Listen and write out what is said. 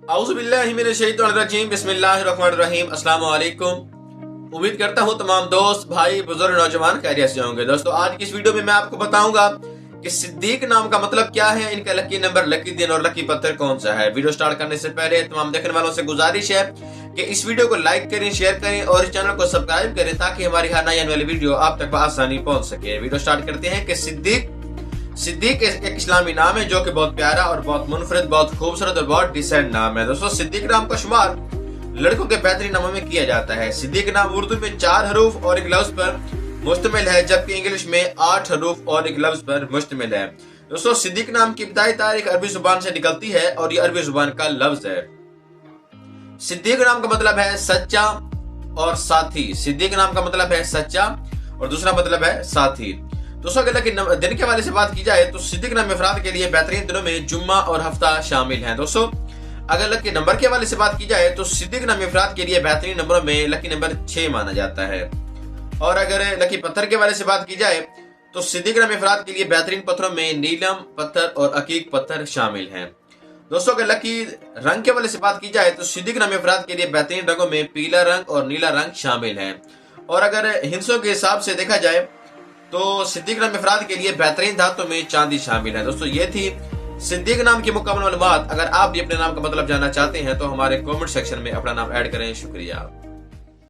औज़ुबिल्लाहिमिनश्शैतानिर्रजीम बिस्मिल्लाहिर्रहमानिर्रहीम अस्सलाम वालेकुम। उम्मीद करता हूँ तमाम दोस्त भाई बुजुर्ग नौजवान खैरियत से होंगे। दोस्तों आज की इस वीडियो में मैं आपको बताऊंगा कि सिद्दीक नाम का मतलब क्या है, इनका लकी नंबर, लकी दिन और लकी पत्थर कौन सा है। वीडियो स्टार्ट करने से पहले तमाम देखने वालों से गुजारिश है कि इस वीडियो को लाइक करें, शेयर करें और इस चैनल को सब्सक्राइब करें ताकि हमारी हर नई आने वाली वीडियो आप तक आसानी पहुंच सके। वीडियो स्टार्ट करते हैं कि सिद्दीक एक इस्लामी नाम है जो कि बहुत प्यारा और बहुत मुनफरिद, बहुत खूबसूरत और बहुत डिसेंट नाम है। दोस्तों सिद्दीक नाम का शुमार लड़कों के बेहतरीन नामों में किया जाता है। सिद्दीक नाम उर्दू में 4 हरूफ और एक लफ्ज पर मुश्तमिल है, जबकि इंग्लिश में 8 हरूफ और एक लफ्ज पर मुश्तमिल है। दोस्तों सिद्दीक नाम की इब्तिदाई तारीख अरबी जुबान से निकलती है और ये अरबी जुबान का लफ्ज है। सिद्दीक नाम का मतलब है सच्चा और साथी। सिद्दीक नाम का मतलब है सच्चा और दूसरा मतलब है साथी। दोस्तों अगर दिन के हवाले से बात की जाए तो सिद्दीक नाम अफराद के लिए बेहतरीन दिनों में जुम्मा और हफ्ता शामिल हैं। दोस्तों अगर लकी नंबर के हवाले से बात की जाए तो सिद्दीक नाम अफराद के लिए बेहतरीन नंबरों में लकी नंबर 6 माना जाता है। और अगर लकी पत्थर के हवाले से बात की जाए तो सिद्दीक नाम अफराद के लिए बेहतरीन पत्थरों में नीलम पत्थर और अकीक पत्थर शामिल हैं। दोस्तों अगर लकी रंग के हवाले से बात की जाए तो सिद्दीक नाम अफराद के लिए बेहतरीन रंगों में पीला रंग और नीला रंग शामिल है। और अगर हिंसों के हिसाब से देखा जाए तो सिद्दीक नाम अफराद के लिए बेहतरीन धातु में चांदी शामिल है। दोस्तों ये थी सिद्दीक नाम की मुकम्मल मालूमात। अगर आप भी अपने नाम का मतलब जानना चाहते हैं तो हमारे कमेंट सेक्शन में अपना नाम ऐड करें। शुक्रिया।